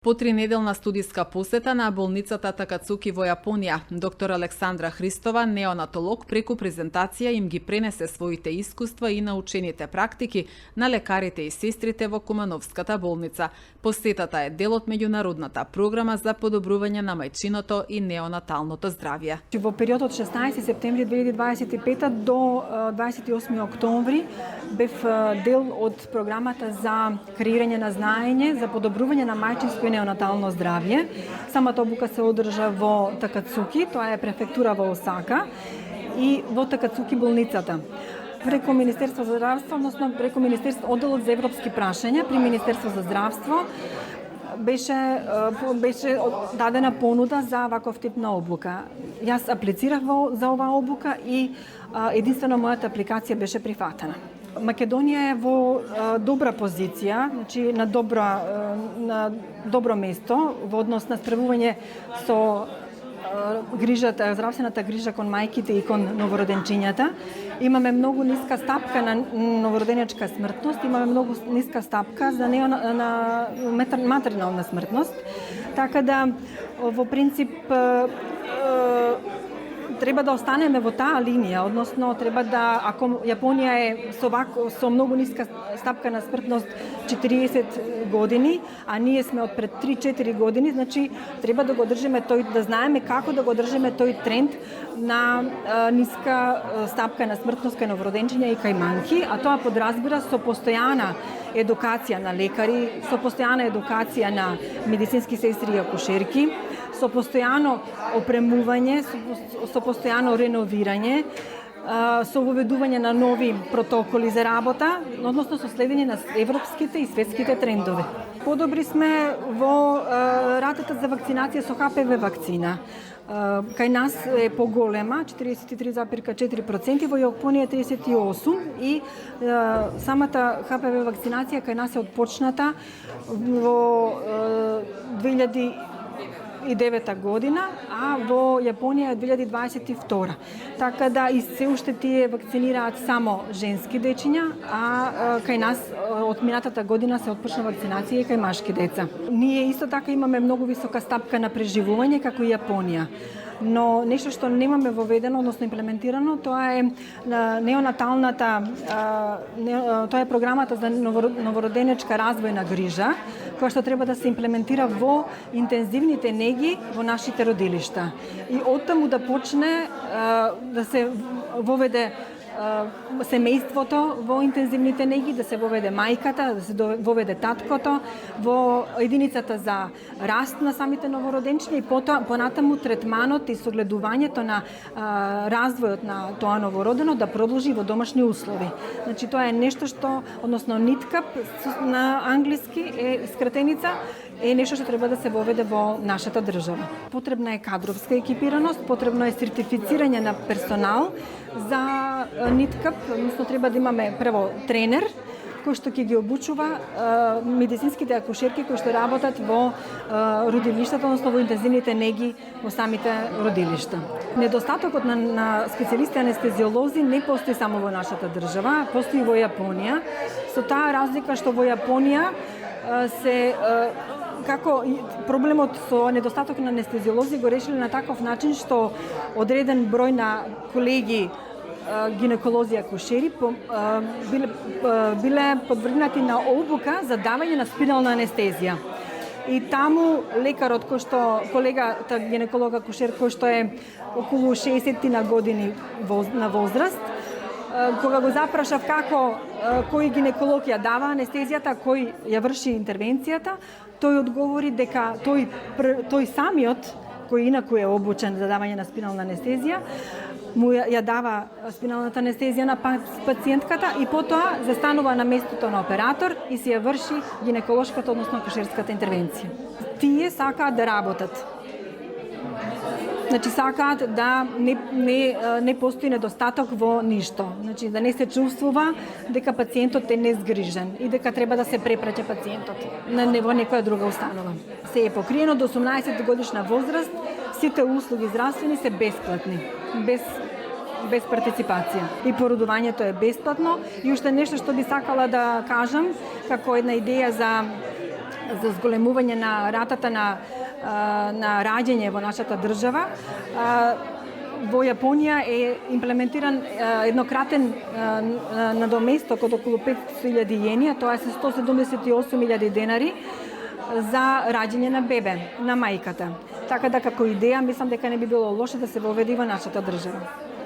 По 3-неделна студиска посета на болницата Такацуки во Јапонија, доктор Александра Христова, неонатолог, преку презентација им ги пренесе своите искуства и научените практики на лекарите и сестрите во Кумановската болница. Посетата е дел од меѓународната програма за подобрување на мајчиното и неонаталното здравје. Во периодот 16 септември 2025 до 28 октомври бев дел од програмата за креирање на знаење за подобрување на мајчинско и неонатално здравје. Самата обука се одржа во Такацуки, тоа е префектура во Осака, и во Такацуки болницата. Преку Министерство за здравство, односно преку Министерство одделот за европски прашања при Министерство за здравство беше дадена понуда за ваков тип на обука. Јас аплицирав за оваа обука и единствено мојата апликација беше прифатена. Македонија е во добра позиција, значи на добро место во однос на справување со грижата, здравствената грижа кон мајките и кон новороденчињата. Имаме многу ниска стапка на новороденечка смртност, имаме многу ниска стапка за на материнална смртност. Така да во принцип треба да останеме во таа линија, односно треба да, ако Јапонија е со многу ниска стапка на смртност 40 години, а ние сме од пред 3-4 години, значи треба да го држиме тој, да знаеме како да го држиме тој тренд на ниска стапка на смртност кај новороденчиња и кај манки, а тоа подразбира со постојана едукација на лекари, со постојана едукација на медицински сестри и акушерки, со постојано опремување, со постојано реновирање, со воведување на нови протоколи за работа, односно со следење на европските и светските трендови. Подобри сме во ратата за вакцинација со ХПВ вакцина. Кај нас е поголема, 43,4%, во Јапонија 38% и самата ХПВ вакцинација кај нас е отпочната во 2009 година, а во Јапонија е 2022. Така да и се уште тие вакцинираат само женски дечиња, а кај нас од минатата година се отпочна вакцинација и кај машки деца. Ние исто така имаме многу висока стапка на преживување како и Јапонија. Но нешто што немаме воведено, односно имплементирано, тоа е неонаталната, тоа е програмата за новороденечка развојна грижа, која што треба да се имплементира во интензивните неги во нашите родилишта. И оттаму да почне да се воведе семејството во интензивните неги, да се воведе мајката, да се воведе таткото во единицата за раст на самите новороденчиња и понатаму третманот и согледувањето на развојот на тоа новородено да продолжи во домашни услови. Значи тоа е нешто што, односно NIDCAP на англиски е скратеница, е нешто што треба да се воведе во нашата држава. Потребна е кадровска екипираност, потребно е сертифицирање на персонал за NIDCAP, односно треба да имаме прво тренер кој што ќе ги обучува медицинските акушерки кои што работат во родилиштата, односно во интензивните неги во самите родилишта. Недостатокот на специјалисти анестезиолози не постои само во нашата држава, постои во Јапонија. Со таа разлика што во Јапонија се како проблемот со недостаток на анестезиолози го решиле на таков начин што одреден број на колеги гинеколози акушери биле подвргнати на обука за давање на спинална анестезија. И таму лекарот кој што колегата гинеколог акушер кој што е околу 60 на години на возраст, кога го запрашав како кој гинеколог ја дава анестезијата, кој ја врши интервенцијата, тој одговори дека тој самиот, кој инаку е обучен за давање на спинална анестезија, му ја дава спиналната анестезија на пациентката и потоа застанува на местото на оператор и се ја врши гинеколошката, односно акушерската интервенција. Тие сакаат да работат. Значи сакаат да не постои недостаток во ништо. Значи да не се чувствува дека пациентот е незгрижен и дека треба да се препраќа пациентот во некоја друга установа. Се е покриено до 18 годишна возраст, сите услуги здравствени се бесплатни, без партиципација. И породувањето е бесплатно. И уште нешто што би сакала да кажам, како една идеја за за зголемување на ратата на раѓање во нашата држава. Во Јапонија е имплементиран еднократен надоместок од околу 500.000 јени, тоа се 178.000 денари за раѓање на бебе, на мајката. Така да како идеја мислам дека не би било лошо да се воведе во нашата држава.